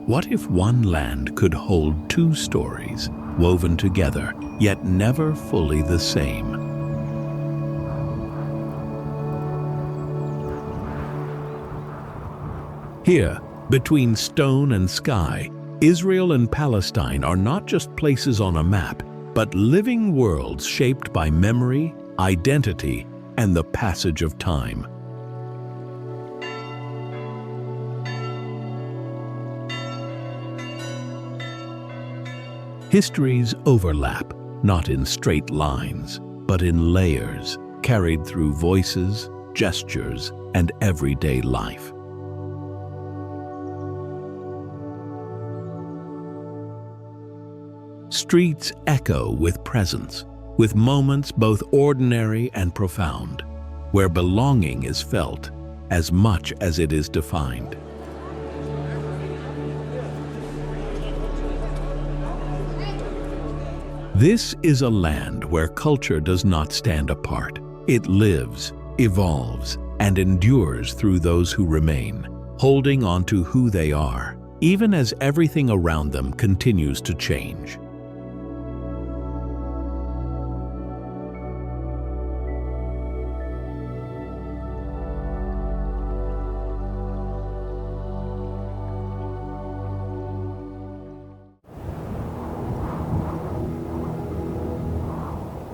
What if one land could hold two stories, woven together, yet never fully the same? Here, between stone and sky, Israel and Palestine are not just places on a map, but living worlds shaped by memory, identity, and the passage of time. Histories overlap, not in straight lines, but in layers, carried through voices, gestures, and everyday life. Streets echo with presence, with moments both ordinary and profound, where belonging is felt as much as it is defined. This is a land where culture does not stand apart. It lives, evolves, and endures through those who remain, holding on to who they are, even as everything around them continues to change.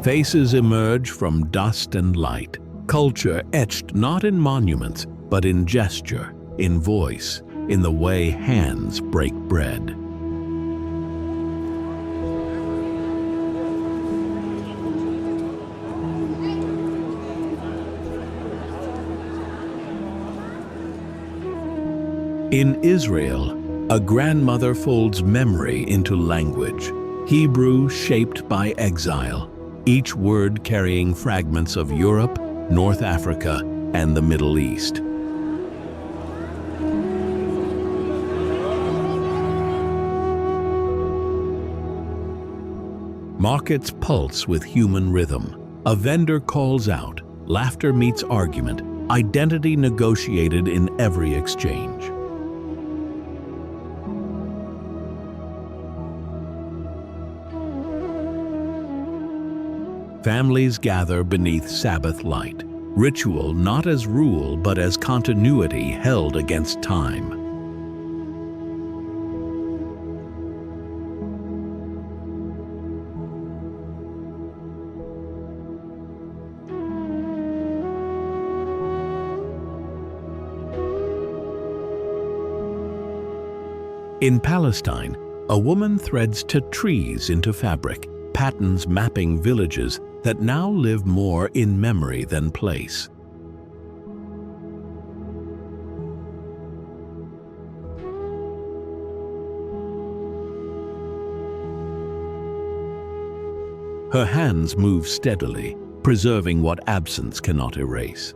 Faces emerge from dust and light, culture etched not in monuments, but in gesture, in voice, in the way hands break bread. In Israel, a grandmother folds memory into language, Hebrew shaped by exile, each word carrying fragments of Europe, North Africa, and the Middle East. Markets pulse with human rhythm. A vendor calls out, laughter meets argument, identity negotiated in every exchange. Families gather beneath Sabbath light, ritual not as rule but as continuity held against time. In Palestine, a woman threads trees into fabric, patterns mapping villages that now live more in memory than place. Her hands move steadily, preserving what absence cannot erase.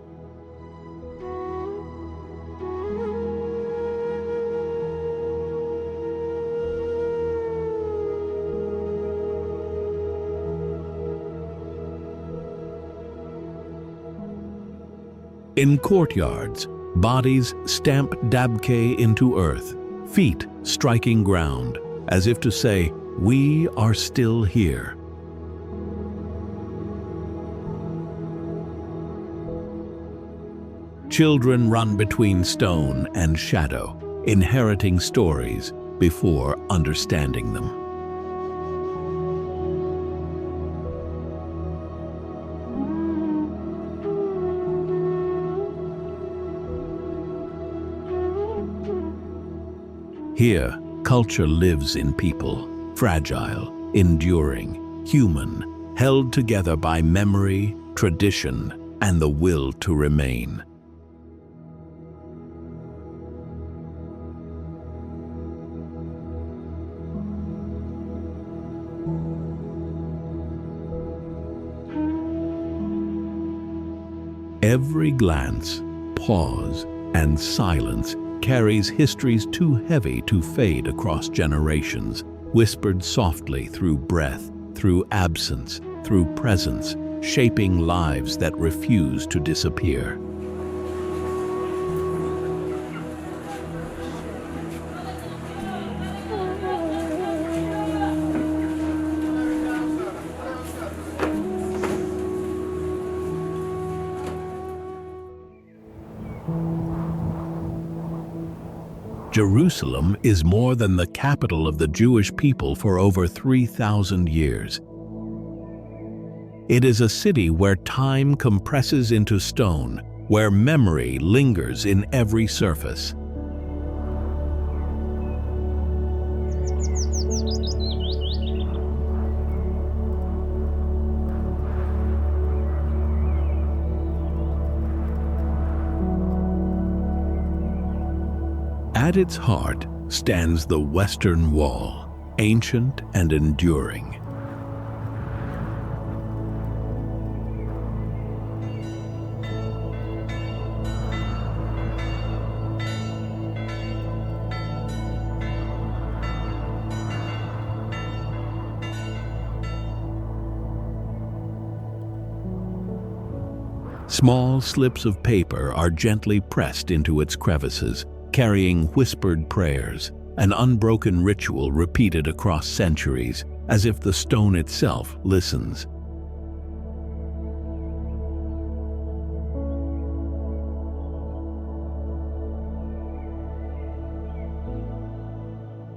In courtyards, bodies stamp dabke into earth, feet striking ground, as if to say, "We are still here." Children run between stone and shadow, inheriting stories before understanding them. Here, culture lives in people, fragile, enduring, human, held together by memory, tradition, and the will to remain. Every glance, pause, and silence carries histories too heavy to fade across generations, whispered softly through breath, through absence, through presence, shaping lives that refuse to disappear. Jerusalem is more than the capital of the Jewish people for over 3,000 years. It is a city where time compresses into stone, where memory lingers in every surface. At its heart stands the Western Wall, ancient and enduring. Small slips of paper are gently pressed into its crevices, carrying whispered prayers, an unbroken ritual repeated across centuries, as if the stone itself listens.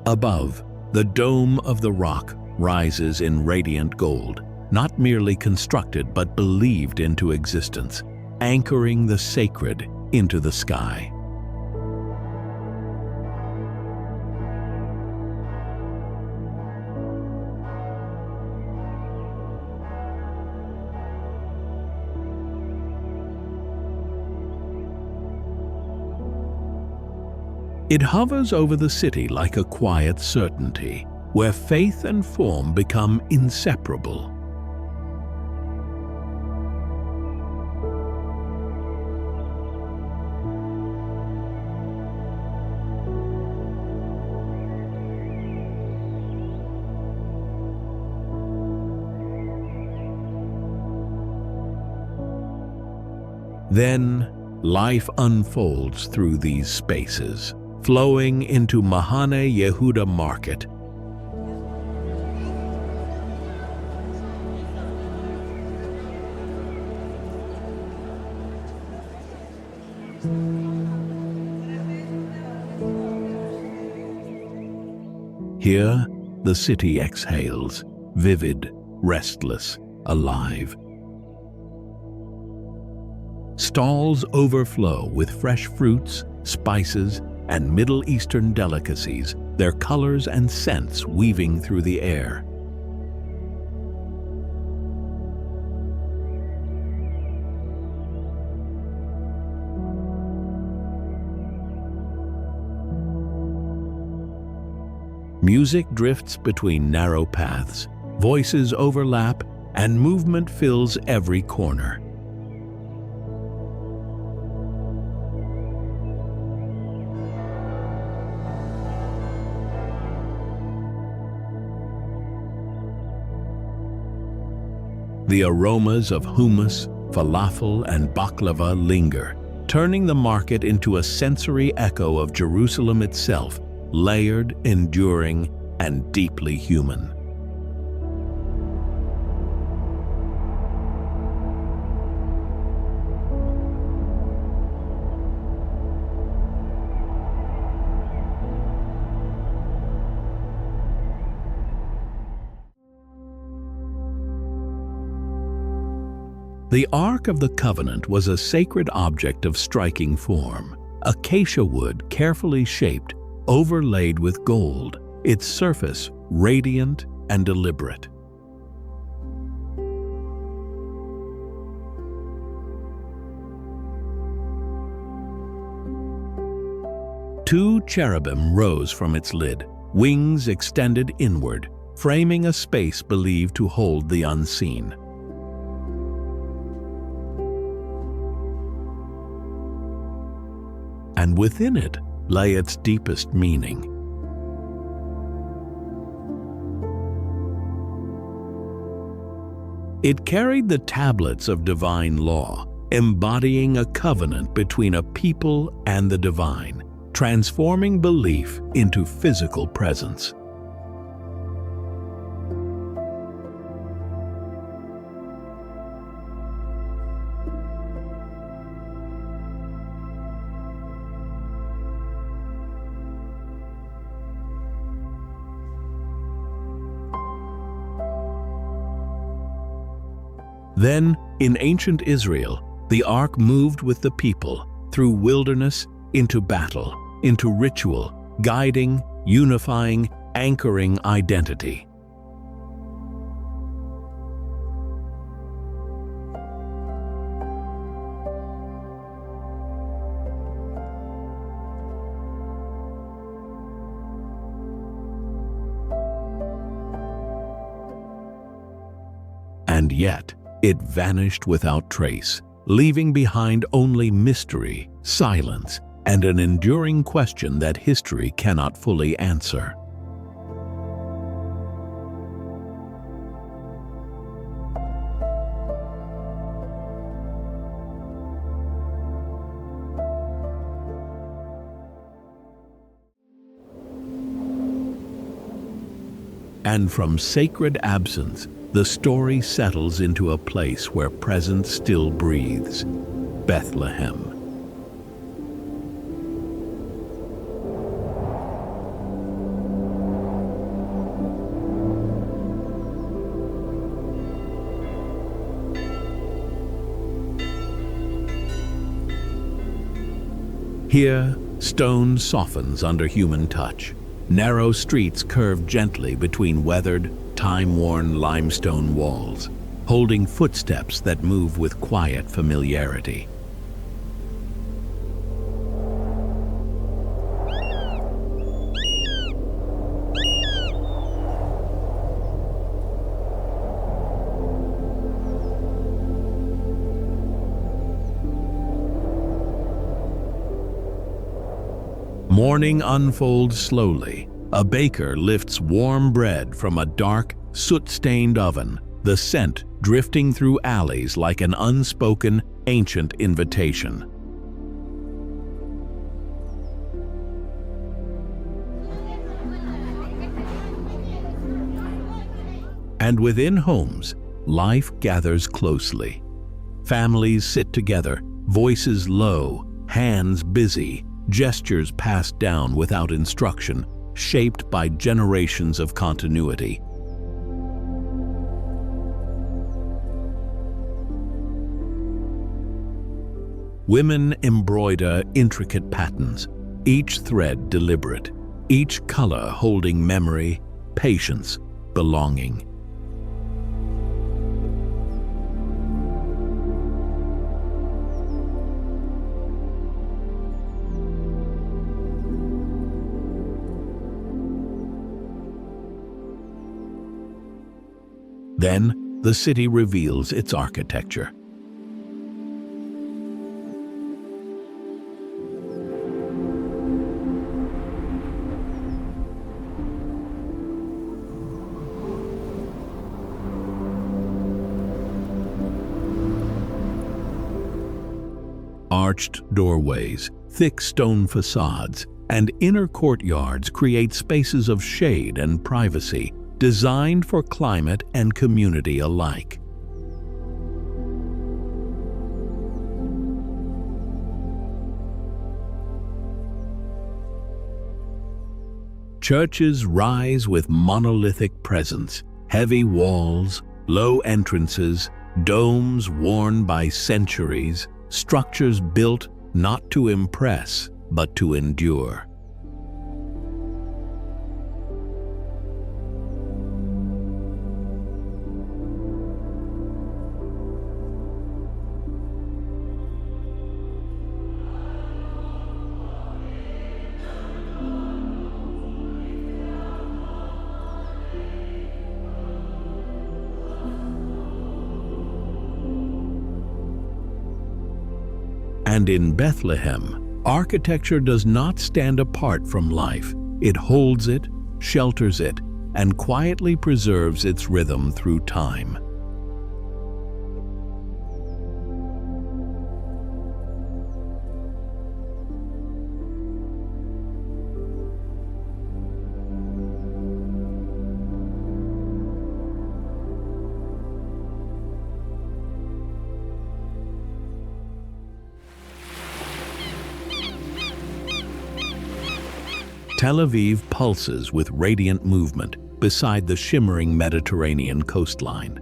Above, the dome of the rock rises in radiant gold, not merely constructed but believed into existence, anchoring the sacred into the sky. It hovers over the city like a quiet certainty, where faith and form become inseparable. Then, life unfolds through these spaces, flowing into Mahane Yehuda Market. Here, the city exhales, vivid, restless, alive. Stalls overflow with fresh fruits, spices, and Middle Eastern delicacies, their colors and scents weaving through the air. Music drifts between narrow paths, voices overlap, and movement fills every corner. The aromas of hummus, falafel, and baklava linger, turning the market into a sensory echo of Jerusalem itself, layered, enduring, and deeply human. The Ark of the Covenant was a sacred object of striking form, acacia wood carefully shaped, overlaid with gold, its surface radiant and deliberate. Two cherubim rose from its lid, wings extended inward, framing a space believed to hold the unseen. And within it lay its deepest meaning. It carried the tablets of divine law, embodying a covenant between a people and the divine, transforming belief into physical presence. Then, in ancient Israel, the ark moved with the people through wilderness, into battle, into ritual, guiding, unifying, anchoring identity. And yet, it vanished without trace, leaving behind only mystery, silence, and an enduring question that history cannot fully answer. And from sacred absence, the story settles into a place where presence still breathes: Bethlehem. Here, stone softens under human touch. Narrow streets curve gently between weathered, time-worn limestone walls, holding footsteps that move with quiet familiarity. Morning unfolds slowly. A baker lifts warm bread from a dark, soot-stained oven, the scent drifting through alleys like an unspoken, ancient invitation. And within homes, life gathers closely. Families sit together, voices low, hands busy, gestures passed down without instruction, shaped by generations of continuity. Women embroider intricate patterns, each thread deliberate, each color holding memory, patience, belonging. Then, the city reveals its architecture. Arched doorways, thick stone facades, and inner courtyards create spaces of shade and privacy, designed for climate and community alike. Churches rise with monolithic presence, heavy walls, low entrances, domes worn by centuries, structures built not to impress, but to endure. And in Bethlehem, architecture does not stand apart from life. It holds it, shelters it, and quietly preserves its rhythm through time. Tel Aviv pulses with radiant movement beside the shimmering Mediterranean coastline.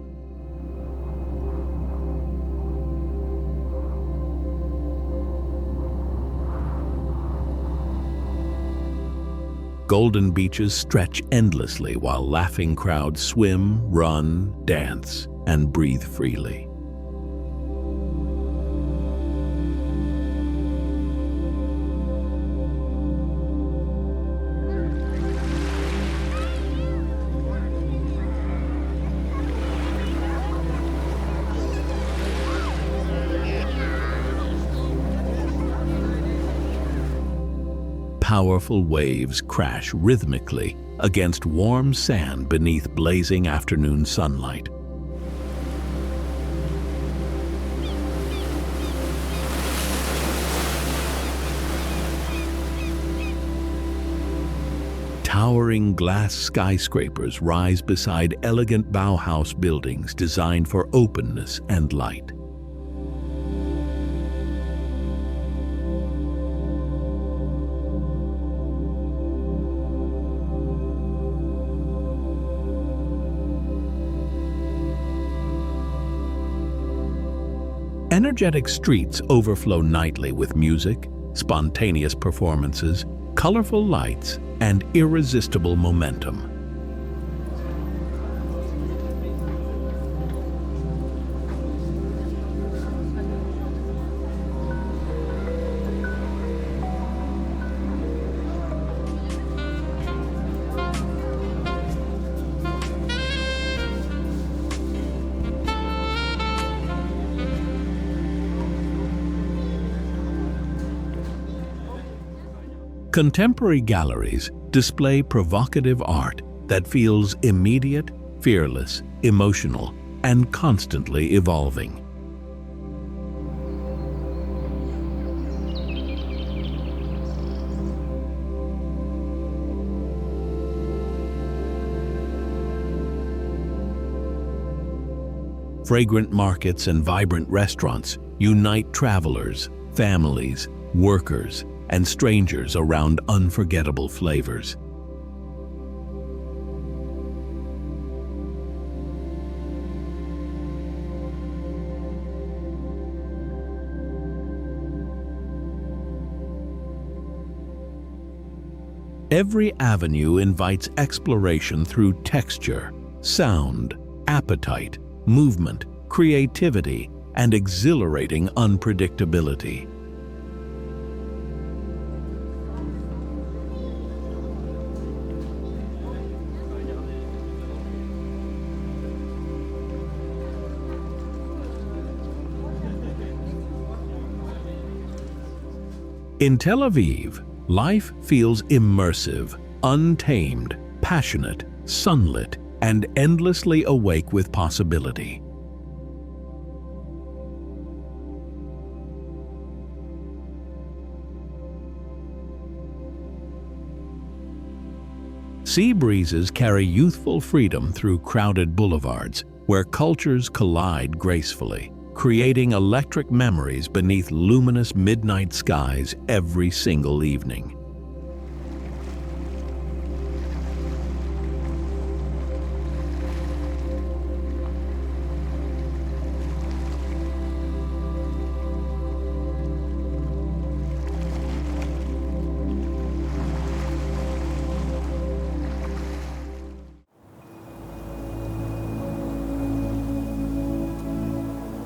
Golden beaches stretch endlessly while laughing crowds swim, run, dance, and breathe freely. Powerful waves crash rhythmically against warm sand beneath blazing afternoon sunlight. Towering glass skyscrapers rise beside elegant Bauhaus buildings designed for openness and light. Energetic streets overflow nightly with music, spontaneous performances, colorful lights, and irresistible momentum. Contemporary galleries display provocative art that feels immediate, fearless, emotional, and constantly evolving. Fragrant markets and vibrant restaurants unite travelers, families, workers, and strangers around unforgettable flavors. Every avenue invites exploration through texture, sound, appetite, movement, creativity, and exhilarating unpredictability. In Tel Aviv, life feels immersive, untamed, passionate, sunlit, and endlessly awake with possibility. Sea breezes carry youthful freedom through crowded boulevards, where cultures collide gracefully, creating electric memories beneath luminous midnight skies every single evening.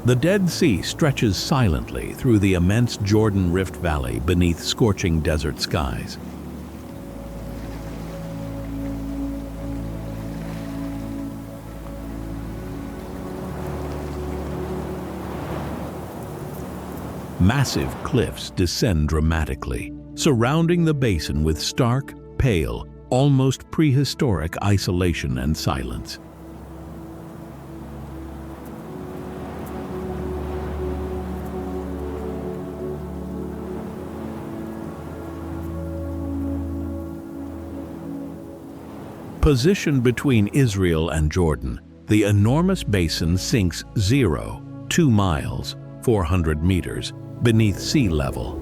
The Dead Sea stretches silently through the immense Jordan Rift Valley beneath scorching desert skies. Massive cliffs descend dramatically, surrounding the basin with stark, pale, almost prehistoric isolation and silence. Positioned between Israel and Jordan, the enormous basin sinks 2 miles, 400 meters, beneath sea level.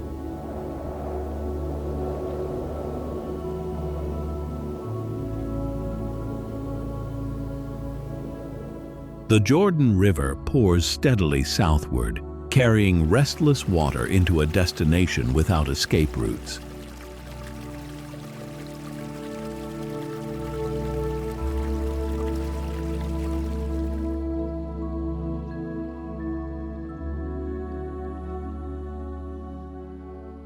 The Jordan River pours steadily southward, carrying restless water into a destination without escape routes.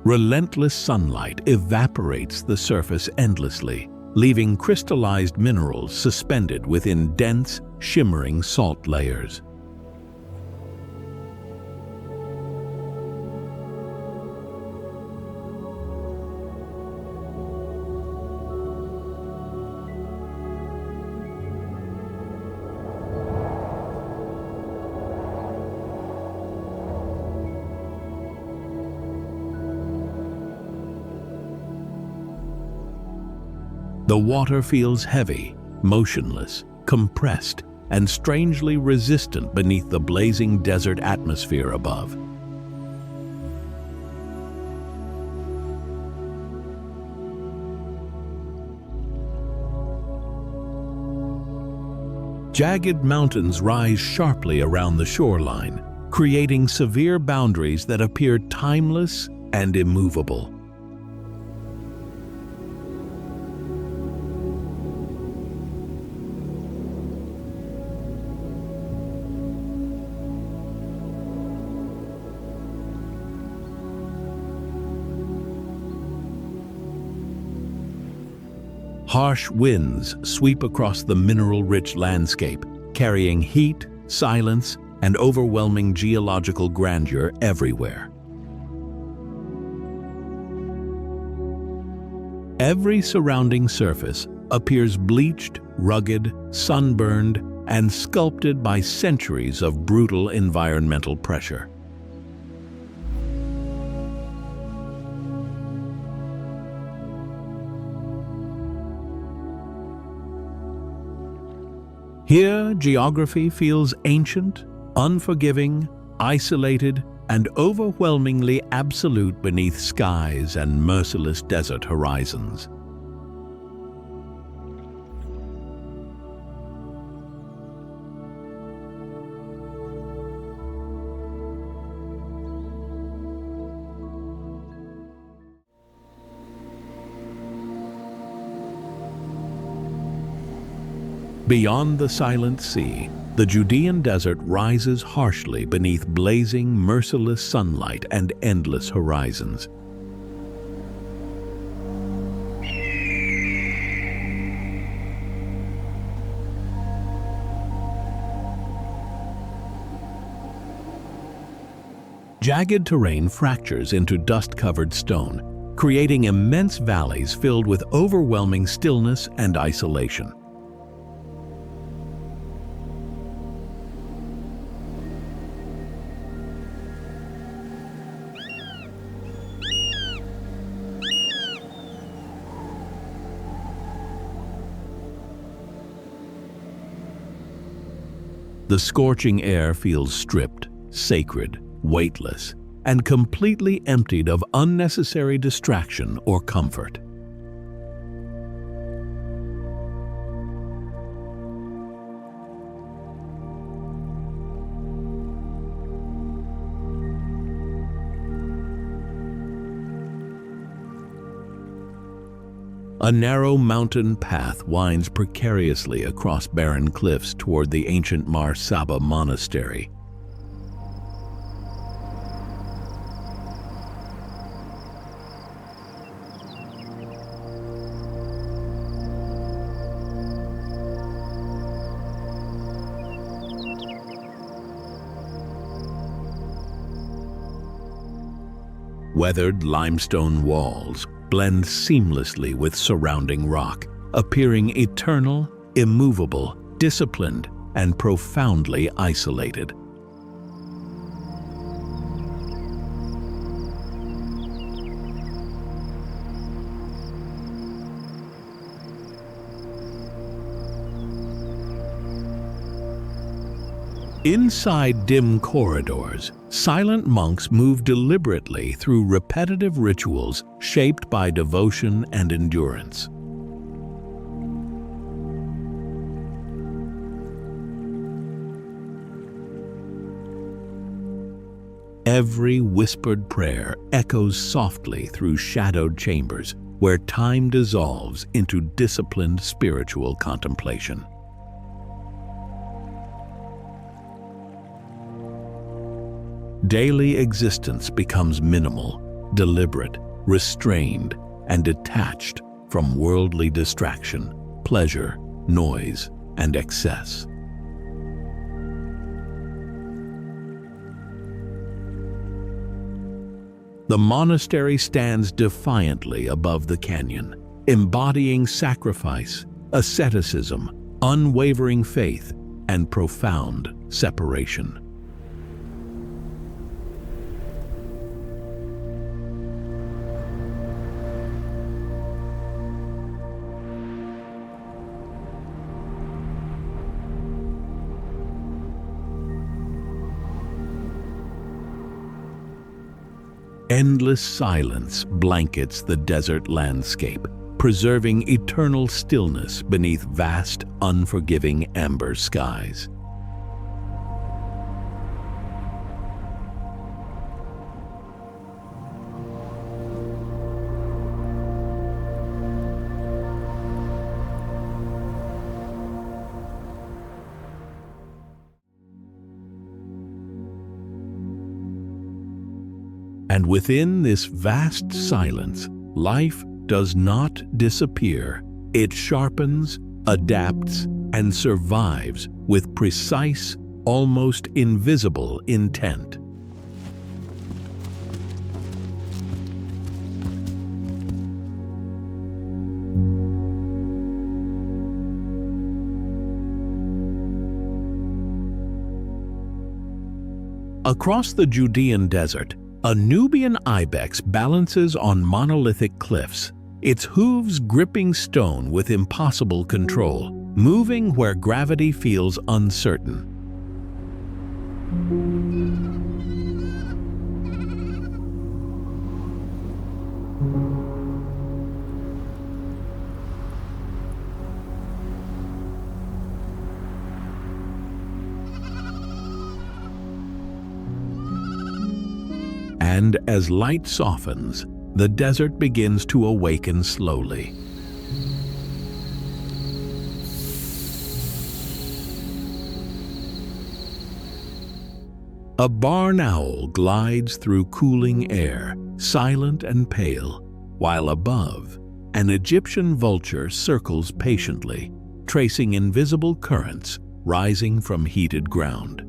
Relentless sunlight evaporates the surface endlessly, leaving crystallized minerals suspended within dense, shimmering salt layers. The water feels heavy, motionless, compressed, and strangely resistant beneath the blazing desert atmosphere above. Jagged mountains rise sharply around the shoreline, creating severe boundaries that appear timeless and immovable. Harsh winds sweep across the mineral-rich landscape, carrying heat, silence, and overwhelming geological grandeur everywhere. Every surrounding surface appears bleached, rugged, sunburned, and sculpted by centuries of brutal environmental pressure. Here, geography feels ancient, unforgiving, isolated, and overwhelmingly absolute beneath skies and merciless desert horizons. Beyond the silent sea, the Judean desert rises harshly beneath blazing, merciless sunlight and endless horizons. Jagged terrain fractures into dust-covered stone, creating immense valleys filled with overwhelming stillness and isolation. The scorching air feels stripped, sacred, weightless, and completely emptied of unnecessary distraction or comfort. A narrow mountain path winds precariously across barren cliffs toward the ancient SABA monastery. Weathered limestone walls blend seamlessly with surrounding rock, appearing eternal, immovable, disciplined, and profoundly isolated. Inside dim corridors, silent monks move deliberately through repetitive rituals shaped by devotion and endurance. Every whispered prayer echoes softly through shadowed chambers where time dissolves into disciplined spiritual contemplation. Daily existence becomes minimal, deliberate, restrained, and detached from worldly distraction, pleasure, noise, and excess. The monastery stands defiantly above the canyon, embodying sacrifice, asceticism, unwavering faith, and profound separation. Endless silence blankets the desert landscape, preserving eternal stillness beneath vast, unforgiving amber skies. And within this vast silence, life does not disappear. It sharpens, adapts, and survives with precise, almost invisible intent. Across the Judean desert, a Nubian ibex balances on monolithic cliffs, its hooves gripping stone with impossible control, moving where gravity feels uncertain. And as light softens, the desert begins to awaken slowly. A barn owl glides through cooling air, silent and pale, while above, an Egyptian vulture circles patiently, tracing invisible currents rising from heated ground.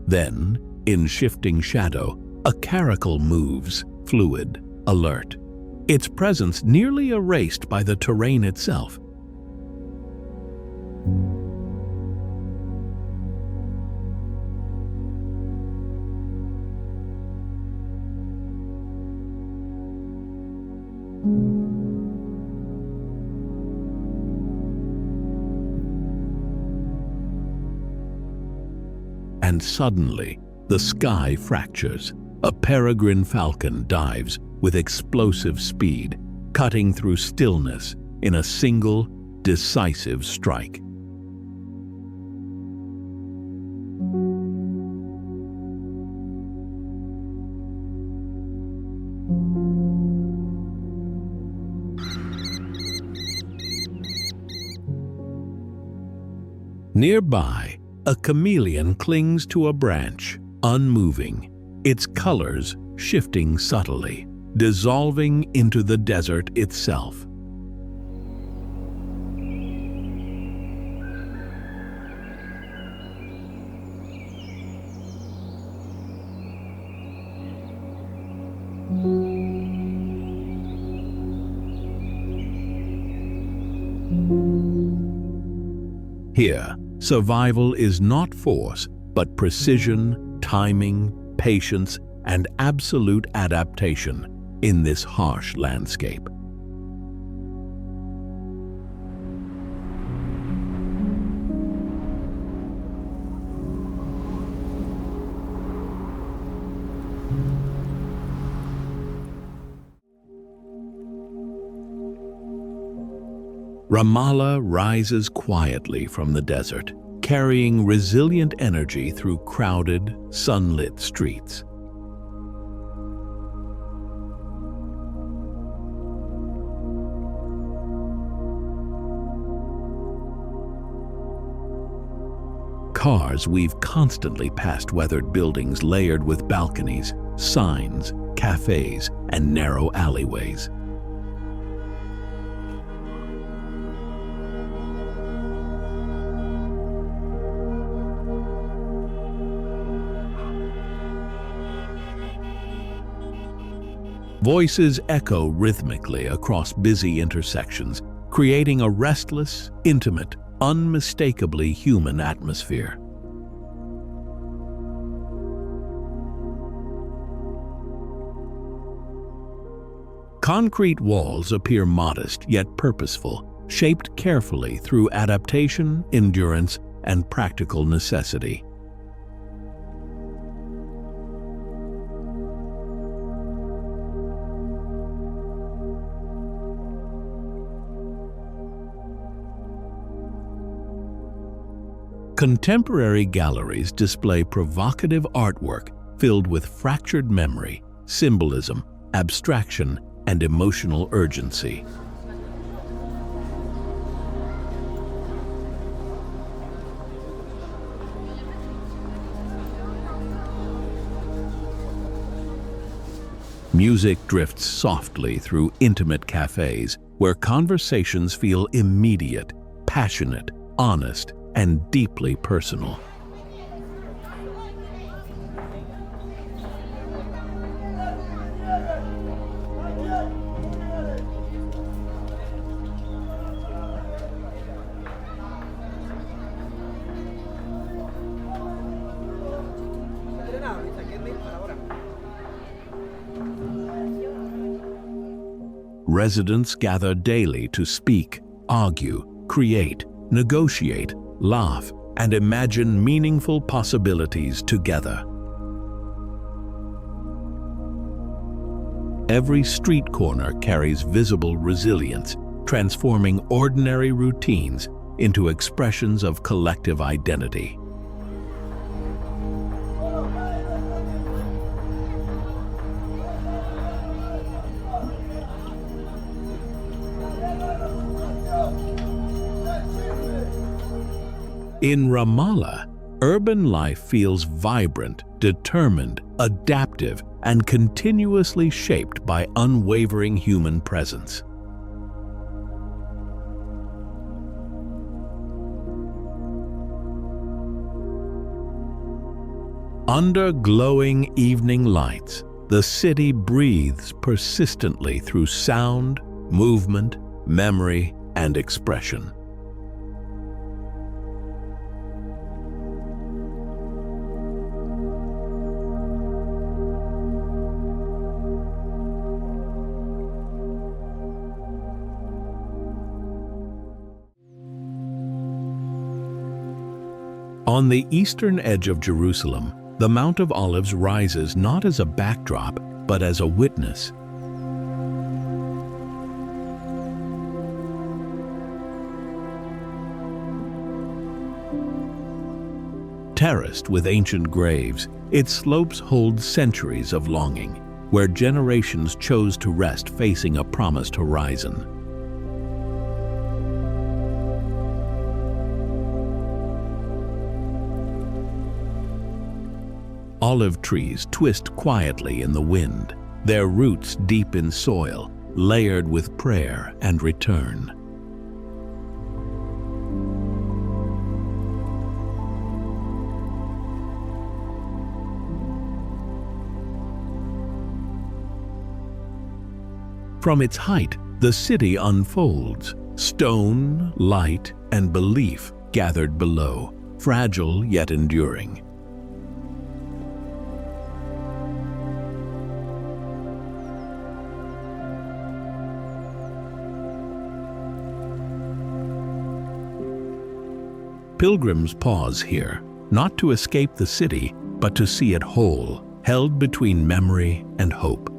Then, in shifting shadow, a caracal moves, fluid, alert, its presence nearly erased by the terrain itself. And suddenly, the sky fractures. A peregrine falcon dives with explosive speed, cutting through stillness in a single, decisive strike. Nearby, a chameleon clings to a branch, unmoving, its colors shifting subtly, dissolving into the desert itself. Here, survival is not force, but precision, timing, patience, and absolute adaptation in this harsh landscape. Ramallah rises quietly from the desert, carrying resilient energy through crowded, sunlit streets. cars weave constantly past weathered buildings layered with balconies, signs, cafes, and narrow alleyways. Voices echo rhythmically across busy intersections, creating a restless, intimate, unmistakably human atmosphere. Concrete walls appear modest yet purposeful, shaped carefully through adaptation, endurance, and practical necessity. Contemporary galleries display provocative artwork filled with fractured memory, symbolism, abstraction, and emotional urgency. Music drifts softly through intimate cafes where conversations feel immediate, passionate, honest, and deeply personal. Residents gather daily to speak, argue, create, negotiate, laugh, and imagine meaningful possibilities together. Every street corner carries visible resilience, transforming ordinary routines into expressions of collective identity. In Ramallah, urban life feels vibrant, determined, adaptive, and continuously shaped by unwavering human presence. Under glowing evening lights, the city breathes persistently through sound, movement, memory, and expression. On the eastern edge of Jerusalem, the Mount of Olives rises not as a backdrop, but as a witness. Terraced with ancient graves, its slopes hold centuries of longing, where generations chose to rest facing a promised horizon. Olive trees twist quietly in the wind, their roots deep in soil, layered with prayer and return. From its height, the city unfolds, stone, light, and belief gathered below, fragile yet enduring. Pilgrims pause here, not to escape the city, but to see it whole, held between memory and hope.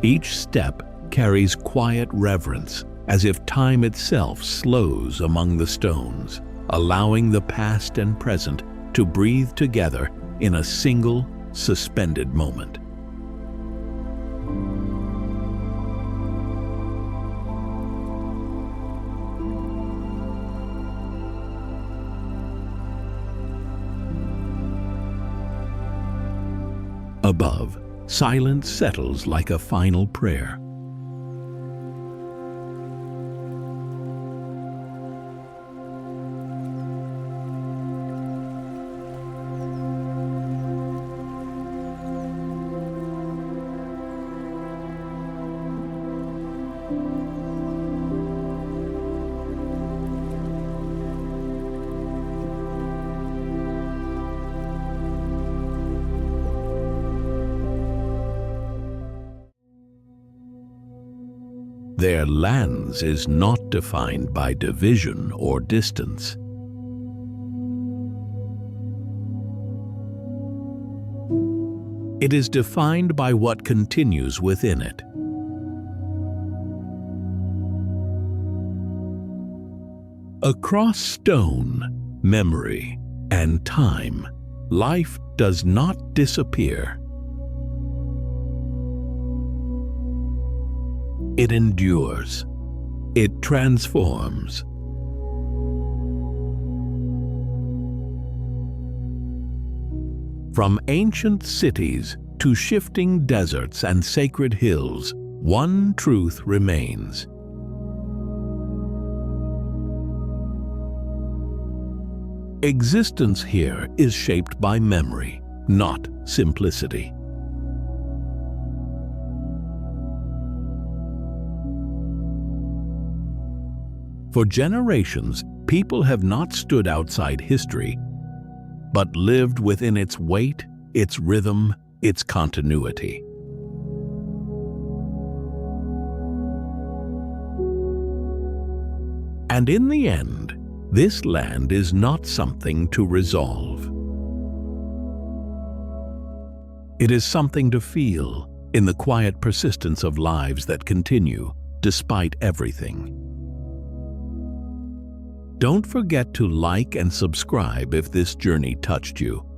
Each step carries quiet reverence, as if time itself slows among the stones, allowing the past and present to breathe together in a single, suspended moment. Above, silence settles like a final prayer. Their lands is not defined by division or distance. It is defined by what continues within it. Across stone, memory, and time, life does not disappear. It endures. It transforms. From ancient cities to shifting deserts and sacred hills, one truth remains. Existence here is shaped by memory, not simplicity. For generations, people have not stood outside history, but lived within its weight, its rhythm, its continuity. And in the end, this land is not something to resolve. It is something to feel in the quiet persistence of lives that continue despite everything. Don't forget to like and subscribe if this journey touched you.